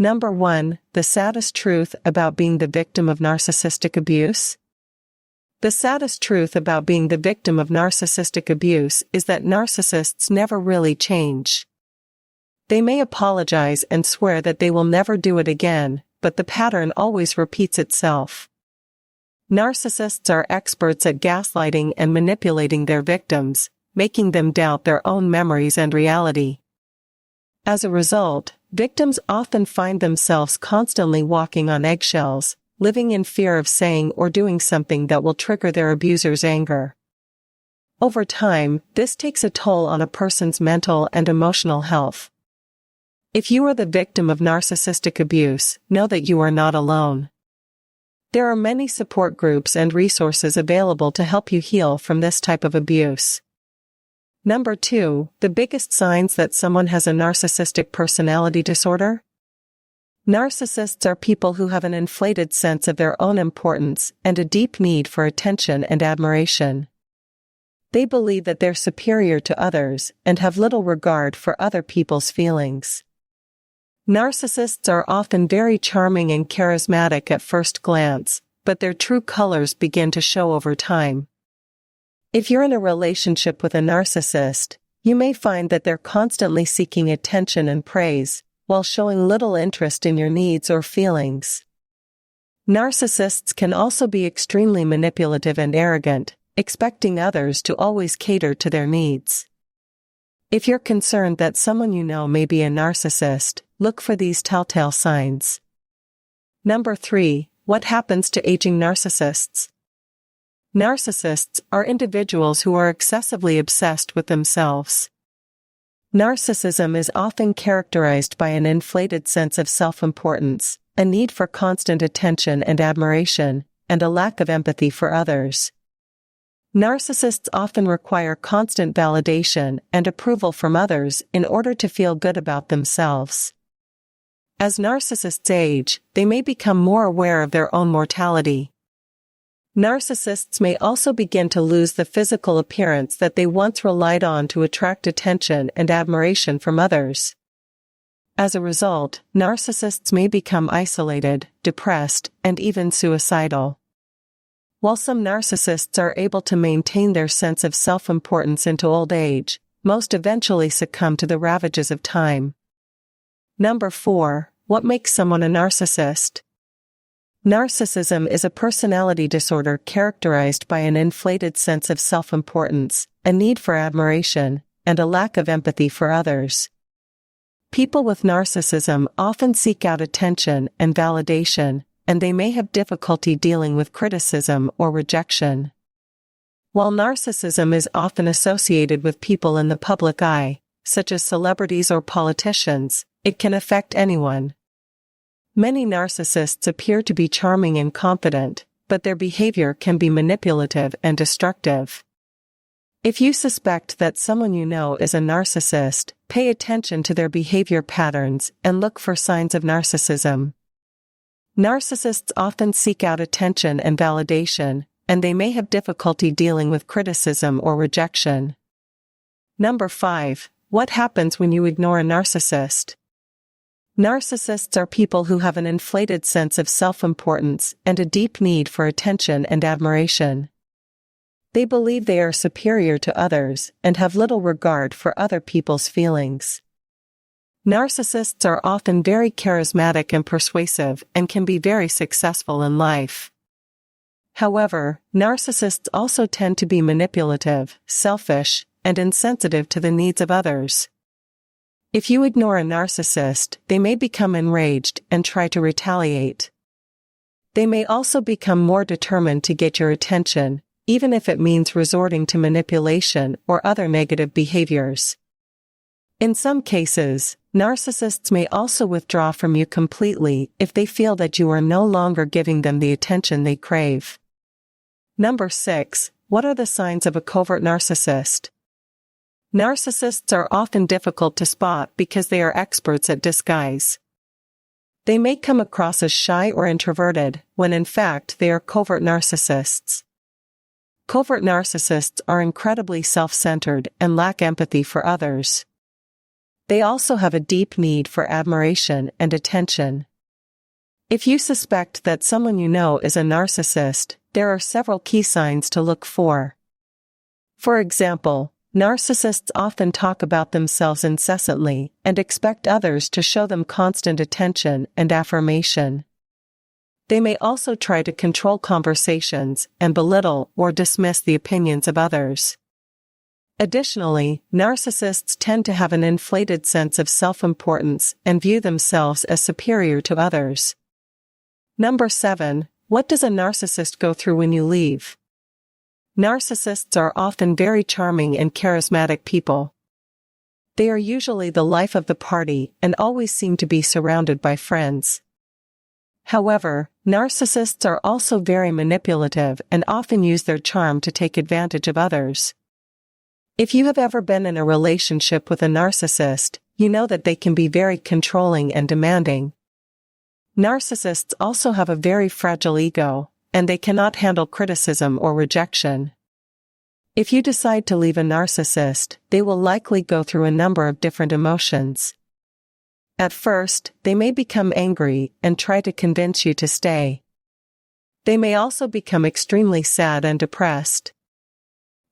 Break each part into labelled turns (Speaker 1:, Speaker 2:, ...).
Speaker 1: Number 1. The saddest truth about being the victim of narcissistic abuse? The saddest truth about being the victim of narcissistic abuse is that narcissists never really change. They may apologize and swear that they will never do it again, but the pattern always repeats itself. Narcissists are experts at gaslighting and manipulating their victims, making them doubt their own memories and reality. As a result, victims often find themselves constantly walking on eggshells, living in fear of saying or doing something that will trigger their abuser's anger. Over time, this takes a toll on a person's mental and emotional health. If you are the victim of narcissistic abuse, know that you are not alone. There are many support groups and resources available to help you heal from this type of abuse. Number 2. The biggest signs that someone has a narcissistic personality disorder? Narcissists are people who have an inflated sense of their own importance and a deep need for attention and admiration. They believe that they're superior to others and have little regard for other people's feelings. Narcissists are often very charming and charismatic at first glance, but their true colors begin to show over time. If you're in a relationship with a narcissist, you may find that they're constantly seeking attention and praise, while showing little interest in your needs or feelings. Narcissists can also be extremely manipulative and arrogant, expecting others to always cater to their needs. If you're concerned that someone you know may be a narcissist, look for these telltale signs. Number 3. What happens to aging narcissists? Narcissists are individuals who are excessively obsessed with themselves. Narcissism is often characterized by an inflated sense of self-importance, a need for constant attention and admiration, and a lack of empathy for others. Narcissists often require constant validation and approval from others in order to feel good about themselves. As narcissists age, they may become more aware of their own mortality. Narcissists may also begin to lose the physical appearance that they once relied on to attract attention and admiration from others. As a result, narcissists may become isolated, depressed, and even suicidal. While some narcissists are able to maintain their sense of self-importance into old age, most eventually succumb to the ravages of time. Number 4. What makes someone a narcissist? Narcissism is a personality disorder characterized by an inflated sense of self-importance, a need for admiration, and a lack of empathy for others. People with narcissism often seek out attention and validation, and they may have difficulty dealing with criticism or rejection. While narcissism is often associated with people in the public eye, such as celebrities or politicians, it can affect anyone. Many narcissists appear to be charming and confident, but their behavior can be manipulative and destructive. If you suspect that someone you know is a narcissist, pay attention to their behavior patterns and look for signs of narcissism. Narcissists often seek out attention and validation, and they may have difficulty dealing with criticism or rejection. Number 5. What happens when you ignore a narcissist? Narcissists are people who have an inflated sense of self-importance and a deep need for attention and admiration. They believe they are superior to others and have little regard for other people's feelings. Narcissists are often very charismatic and persuasive and can be very successful in life. However, narcissists also tend to be manipulative, selfish, and insensitive to the needs of others. If you ignore a narcissist, they may become enraged and try to retaliate. They may also become more determined to get your attention, even if it means resorting to manipulation or other negative behaviors. In some cases, narcissists may also withdraw from you completely if they feel that you are no longer giving them the attention they crave. Number 6. What are the signs of a covert narcissist? Narcissists are often difficult to spot because they are experts at disguise. They may come across as shy or introverted, when in fact they are covert narcissists. Covert narcissists are incredibly self-centered and lack empathy for others. They also have a deep need for admiration and attention. If you suspect that someone you know is a narcissist, there are several key signs to look for. For example, narcissists often talk about themselves incessantly and expect others to show them constant attention and affirmation. They may also try to control conversations and belittle or dismiss the opinions of others. Additionally, narcissists tend to have an inflated sense of self-importance and view themselves as superior to others. Number 7. What does a narcissist go through when you leave? Narcissists are often very charming and charismatic people. They are usually the life of the party and always seem to be surrounded by friends. However, narcissists are also very manipulative and often use their charm to take advantage of others. If you have ever been in a relationship with a narcissist, you know that they can be very controlling and demanding. Narcissists also have a very fragile ego, and they cannot handle criticism or rejection. If you decide to leave a narcissist, they will likely go through a number of different emotions. At first, they may become angry and try to convince you to stay. They may also become extremely sad and depressed.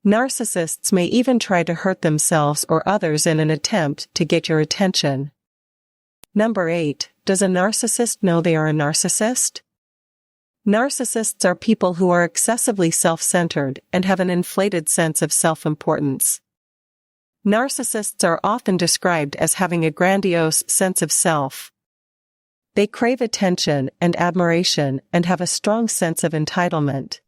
Speaker 1: Narcissists may even try to hurt themselves or others in an attempt to get your attention. Number 8. Does a narcissist know they are a narcissist? Narcissists are people who are excessively self-centered and have an inflated sense of self-importance. Narcissists are often described as having a grandiose sense of self. They crave attention and admiration and have a strong sense of entitlement.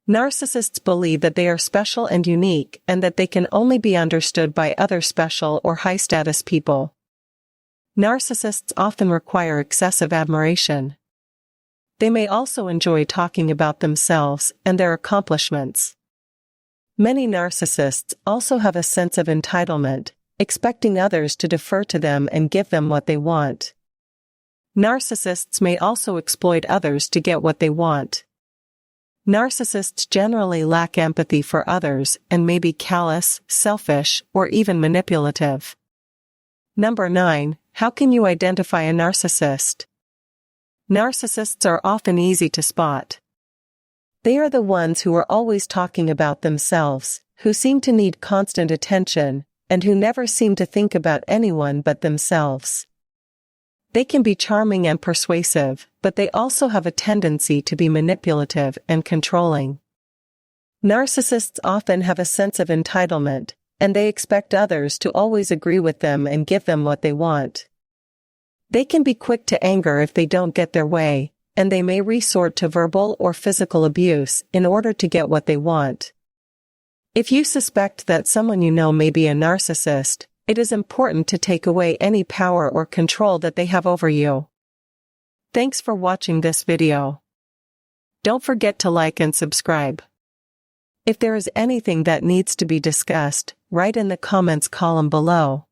Speaker 1: Narcissists believe that they are special and unique and that they can only be understood by other special or high-status people. Narcissists often require excessive admiration. They may also enjoy talking about themselves and their accomplishments. Many narcissists also have a sense of entitlement, expecting others to defer to them and give them what they want. Narcissists may also exploit others to get what they want. Narcissists generally lack empathy for others and may be callous, selfish, or even manipulative. Number 9. How can you identify a narcissist? Narcissists are often easy to spot. They are the ones who are always talking about themselves, who seem to need constant attention, and who never seem to think about anyone but themselves. They can be charming and persuasive, but they also have a tendency to be manipulative and controlling. Narcissists often have a sense of entitlement, and they expect others to always agree with them and give them what they want. They can be quick to anger if they don't get their way, and they may resort to verbal or physical abuse in order to get what they want. If you suspect that someone you know may be a narcissist, it is important to take away any power or control that they have over you. Thanks for watching this video. Don't forget to like and subscribe. If there is anything that needs to be discussed, write in the comments column below.